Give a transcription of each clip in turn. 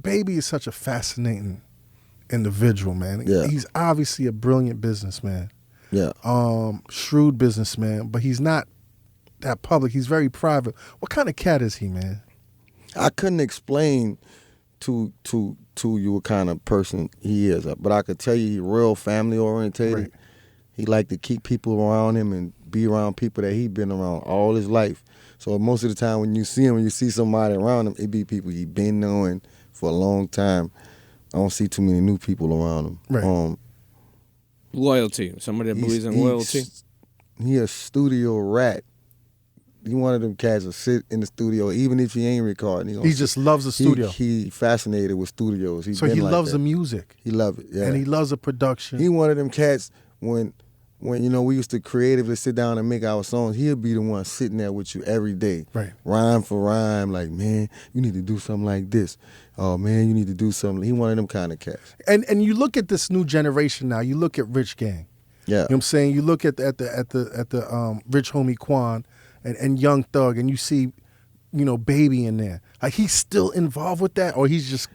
Baby is such a fascinating individual, man. Yeah. He's obviously a brilliant businessman. Yeah. Shrewd businessman, but he's not that public. He's very private. What kind of cat is he, man? I couldn't explain to you what kind of person he is, but I could tell you he's real family orientated. Right. He like to keep people around him and be around people that he been around all his life. So most of the time when you see somebody around him, it be people he been knowing for a long time. I don't see too many new people around him. Right. Loyalty. Somebody that believes in loyalty. He a studio rat. He one of them cats that sit in the studio, even if he ain't recording. He just loves the studio. He fascinated with studios. So he loves the music. He loves it, yeah. And he loves the production. He one of them cats when we used to creatively sit down and make our songs, he'll be the one sitting there with you every day. Right. Rhyme for rhyme, like, man, you need to do something like this. Oh, man, you need to do something. He one of them kind of cats. And you look at this new generation now, you look at Rich Gang. Yeah. You know what I'm saying? You look at the Rich Homie Quan and Young Thug, and you see, Baby in there. Like, he's still involved with that, or he's just...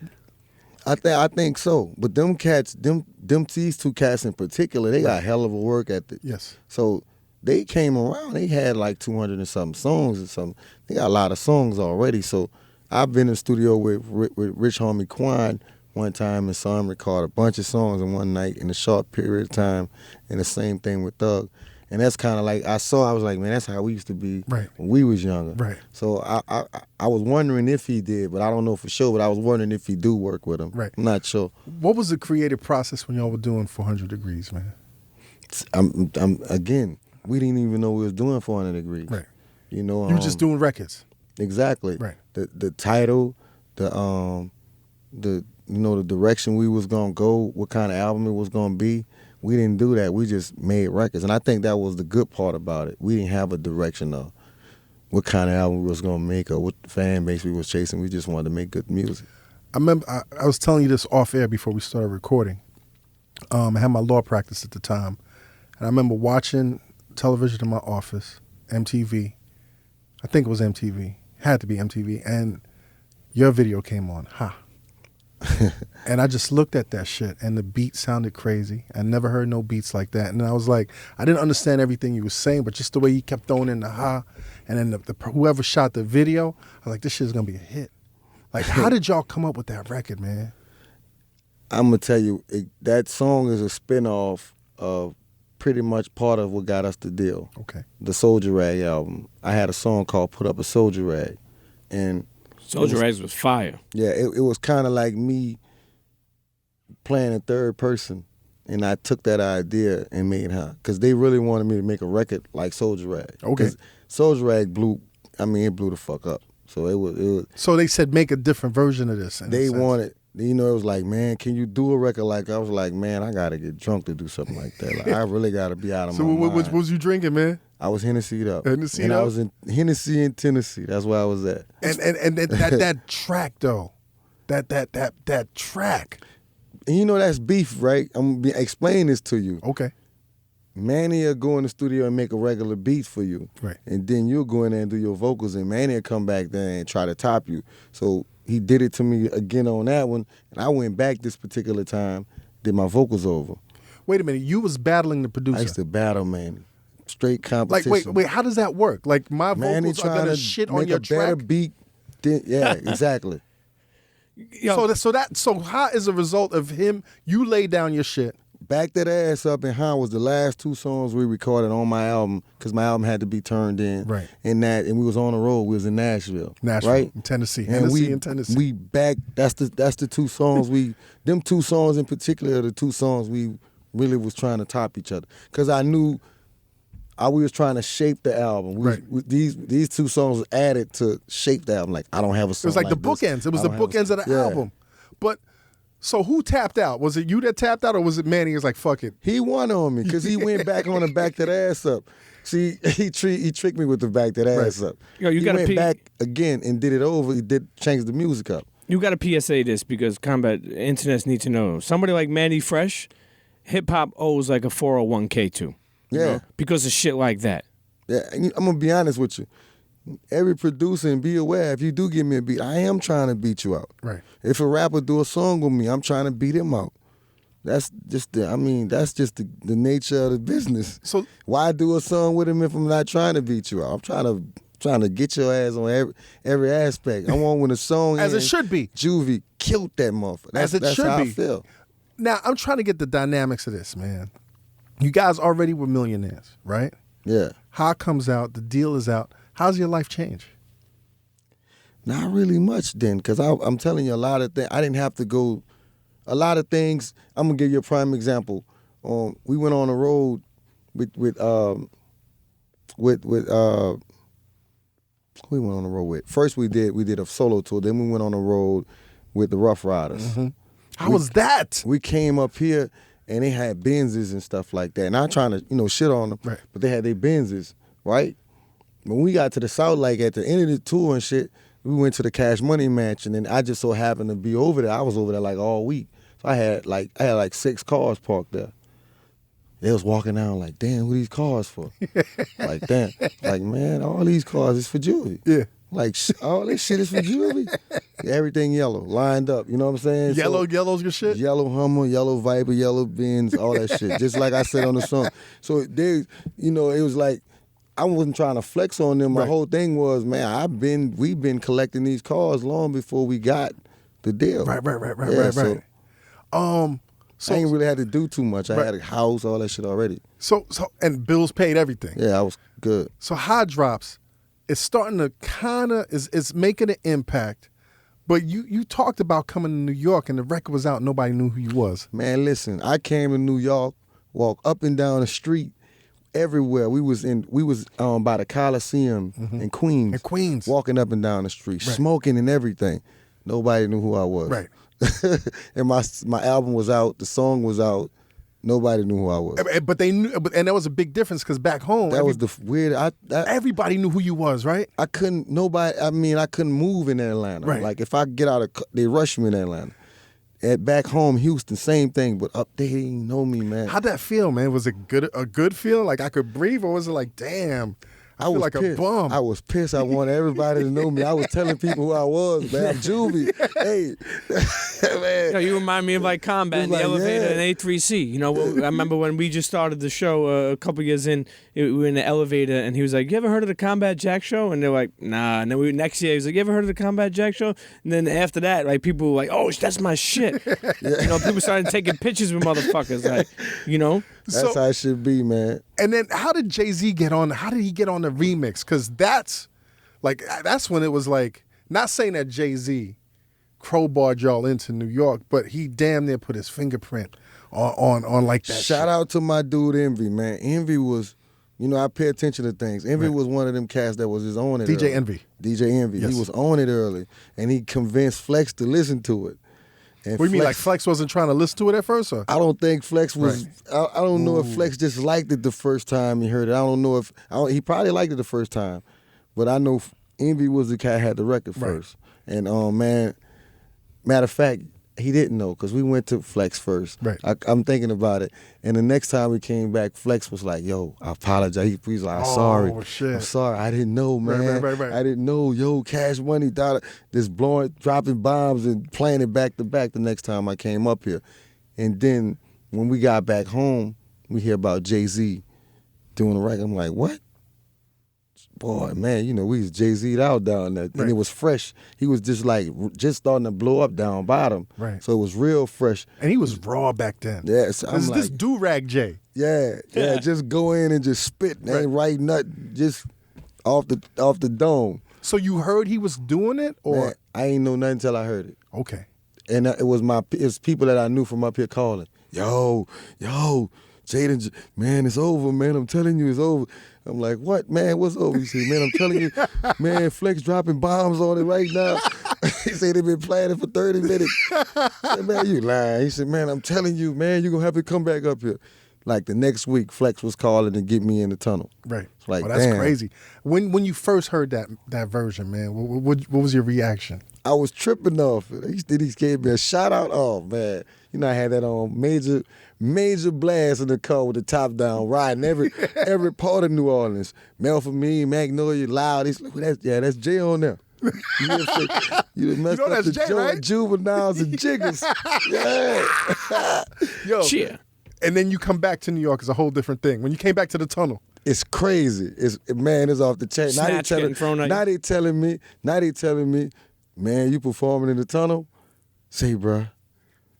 I think so. But them cats, these two cats in particular, they got hell of a work ethic. Yes. So they came around, they had like 200 and something songs or something. They got a lot of songs already. So I've been in the studio with Rich Homie Quan one time and saw him record a bunch of songs in one night in a short period of time, and the same thing with Thug. And that's kind of like, I was like, man, that's how we used to be when we was younger. Right. So I was wondering if he did, but I don't know for sure, but I was wondering if he do work with him. Right. I'm not sure. What was the creative process when y'all were doing 400 Degreez, man? Again, we didn't even know we was doing 400 Degreez. Right. You know, You were just doing records. Exactly. Right. The title, the direction we was gonna go, what kind of album it was gonna be. We didn't do that. We just made records. And I think that was the good part about it. We didn't have a direction of what kind of album we was going to make or what fan base we was chasing. We just wanted to make good music. I remember I was telling you this off air before we started recording. I had my law practice at the time. And I remember watching television in my office, MTV. I think it was MTV. Had to be MTV. And your video came on. And I just looked at that shit, and the beat sounded crazy. I never heard no beats like that. And I was like, I didn't understand everything you was saying, but just the way you kept throwing in the and then whoever shot the video, I was like, this shit's gonna be a hit. Like, how did y'all come up with that record, man? I'm gonna tell you, that song is a spinoff of pretty much part of what got us the deal. Okay. The Soldier Rag album. I had a song called "Put Up a Soldier Rag," and Soldier Rags was fire. Yeah, it was kind of like me playing in third person, and I took that idea and made her, because they really wanted me to make a record like Soldier Rag. Okay. Soldier Rag blew the fuck up. So it was. So they said make a different version of this. They wanted, it was like, man, can you do a record like that? I was like, man, I got to get drunk to do something like that. Like, I really got to be out of my mind. So what was you drinking, man? I was Hennessy'd up. Hennessy'd up? I was in Hennessy in Tennessee. That's where I was at. And that track, though, that track. And that's beef, right? I'm going to explain this to you. Okay. Manny will go in the studio and make a regular beat for you. Right. And then you'll go in there and do your vocals, and Manny will come back there and try to top you. So he did it to me again on that one, and I went back this particular time, did my vocals over. Wait a minute, you was battling the producer. I used to battle Manny. Straight competition. Like, wait, how does that work? Like, my vocals are gonna shit on your track? Make a better beat. Yeah, exactly. So how is a result of him, you laid down your shit. Back That Ass Up and How was the last two songs we recorded on my album, because my album had to be turned in. Right. And we was on the road. We was in Nashville. Right? In Tennessee. Hennessy in Tennessee. We back, that's the two songs them two songs in particular are the two songs we really was trying to top each other. Because I knew we was trying to shape the album. These two songs was added to shape the album. Like, I don't have a song. It was like the bookends. It was the bookends of the album. But so who tapped out? Was it you that tapped out, or was it Manny? He was like, fuck it. He won on me because he went back on the Back That Ass Up. See, he tricked me with the Back That Ass Up. Yo, he went back again and did it over. He did change the music up. You got to PSA this, because combat internets need to know. Somebody like Manny Fresh, hip hop owes like a 401k to. Yeah. Because of shit like that. Yeah, I'm gonna be honest with you. every producer, and be aware, if you do give me a beat, I am trying to beat you out. Right. If a rapper do a song with me, I'm trying to beat him out. That's just the nature of the business. So why do a song with him if I'm not trying to beat you out? I'm trying to get your ass on every aspect. I want when a song as it ends, should be. Juvie killed that motherfucker. As it that's should how be. I feel. Now I'm trying to get the dynamics of this, man. You guys already were millionaires, right? Yeah. How it comes out, the deal is out. How's your life change? Not really much then, because I'm telling you a lot of things. I didn't have to go. A lot of things. I'm gonna give you a prime example. We went on the road with we went on the road with. First we did a solo tour. Then we went on the road with the Rough Riders. Mm-hmm. How was that? We came up here and they had Benzes and stuff like that. And I'm trying to shit on them, right. But they had their Benzes, right? When we got to the South, like at the end of the tour and shit, we went to the Cash Money Mansion, and I just so happened to be over there. I was over there like all week. So I had like 6 cars parked there. They was walking down like, damn, who these cars for? Like, damn. Like, man, all these cars is for Juvie. Yeah. Like, all this shit is for Juvie. Everything yellow, lined up, you know what I'm saying? Yellow's your shit? Yellow Hummer, yellow Viper, yellow Benz, all that shit. Just like I said on the song. So, it was like, I wasn't trying to flex on them. My right. whole thing was, man, we've been collecting these cars long before we got the deal. Right. So I ain't really had to do too much. I right. had a house, all that shit already. So and bills paid everything. Yeah, I was good. So Hot Drops, it's starting to it's making an impact. But you talked about coming to New York and the record was out, nobody knew who you was. Man, listen, I came to New York, walk up and down the street, everywhere. We was by the Coliseum in Queens. In Queens. Walking up and down the street, right. smoking and everything. Nobody knew who I was. Right. And my album was out, the song was out. Nobody knew who I was. But they knew, and that was a big difference because back home, that was the weird. Everybody knew who you was, right? I couldn't move in Atlanta. Right. Like if I get out they rush me in Atlanta. At back home, Houston, same thing, but up there, they didn't know me, man. How'd that feel, man? Was it a good feeling? Like I could breathe, or was it like, damn, I feel like pissed. a bum? I was pissed. I wanted everybody to know me. I was telling people who I was, man. I'm Juvie. Hey, man. You remind me of like Combat in the elevator in A3C. You know, I remember when we just started the show a couple years in, we were in the elevator, and he was like, "You ever heard of the Combat Jack Show?" And they're like, "Nah." And then next year, he was like, "You ever heard of the Combat Jack Show?" And then after that, like people were like, "Oh, that's my shit." You know, people started taking pictures with motherfuckers, like, you know. That's how it should be, man. And then how did Jay-Z get on? How did he get on the remix? Because that's when it was like, not saying that Jay-Z crowbarred y'all into New York, but he damn near put his fingerprint on like that. Shout out to my dude Envy, man. Envy was, I pay attention to things. Envy was one of them cats that was just on it. DJ early. Envy. DJ Envy. Yes. He was on it early, and he convinced Flex to listen to it. And what do you mean, like Flex wasn't trying to listen to it at first? Or? I don't think Flex was. Right. I don't know if Flex just liked it the first time he heard it. I don't know if he probably liked it the first time, but I know Envy was the cat had the record first. And man, matter of fact, he didn't know because we went to Flex first. Right. I'm thinking about it, and the next time we came back, Flex was like, "Yo, I apologize." He's like, "I'm sorry. Shit. I'm sorry. I didn't know, man. Right. I didn't know. Yo, Cash Money, just dropping bombs and playing it back to back." The next time I came up here, and then when we got back home, we hear about Jay-Z doing the record. I'm like, "What?" Boy, man, we was Jay-Z'd out down there. And it was fresh. He was just starting to blow up down bottom. Right. So it was real fresh. And he was raw back then. Yeah. So this do-rag Jay. Yeah. Just go in and just spit. Right. Ain't write nothing. Just off the dome. So you heard he was doing it? Or Man, I ain't know nothing until I heard it. Okay. And it's people that I knew from up here calling. Yo, Jaden, man, it's over, man. I'm telling you, it's over. I'm like, what, man? What's over? He said, man, I'm telling you, man, Flex dropping bombs on it right now. He said they've been playing it for 30 minutes. I said, man, you lying. He said, man, I'm telling you, man, you're going to have to come back up here. Like the next week, Flex was calling to get me in the tunnel. Right. It's like, that's damn. crazy. When you first heard that version, man, what was your reaction? I was tripping off it. He gave me a shout out. Oh man, you know I had that on major blast in the car with the top down, riding every part of New Orleans. Mel for me, Magnolia, Loud. He's like, that's Jay on there. You know messed up that's the Jay, joint, right? Juveniles and Jiggers. Yeah. Yo, Cheer. and then you come back to New York, it's a whole different thing. When you came back to the tunnel, It's crazy. It's off the chain. Snatch getting thrown at you. Now they telling me, man, you performing in the tunnel? Say, bruh,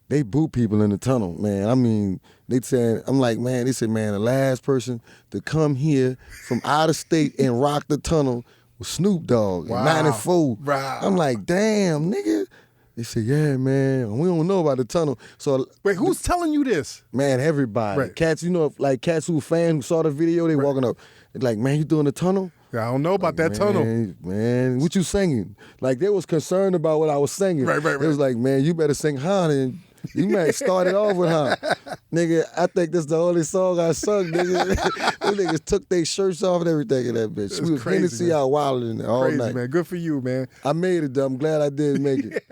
they boo people in the tunnel, man. I mean, they said, I'm like, man, they said, man, the last person to come here from out of state and rock the tunnel was Snoop Dogg in 94. Wow. I'm like, damn, nigga. They said, yeah, man, we don't know about the tunnel. So wait, who's telling you this? man, everybody. Right. Cats, like cats who fans who saw the video, they walking up. They're like, man, you doing the tunnel? I don't know about that tunnel. Man, what you singing? Like, they was concerned about what I was singing. Right. It was like, man, you better sing Han, and you might start it off with Han. Nigga, I think this the only song I sung, nigga. Those niggas took their shirts off and everything in that bitch. We was crazy, Hennessy man. out wilding in there all Crazy, night. man. Good for you, man. I made it, though. I'm glad I did make it.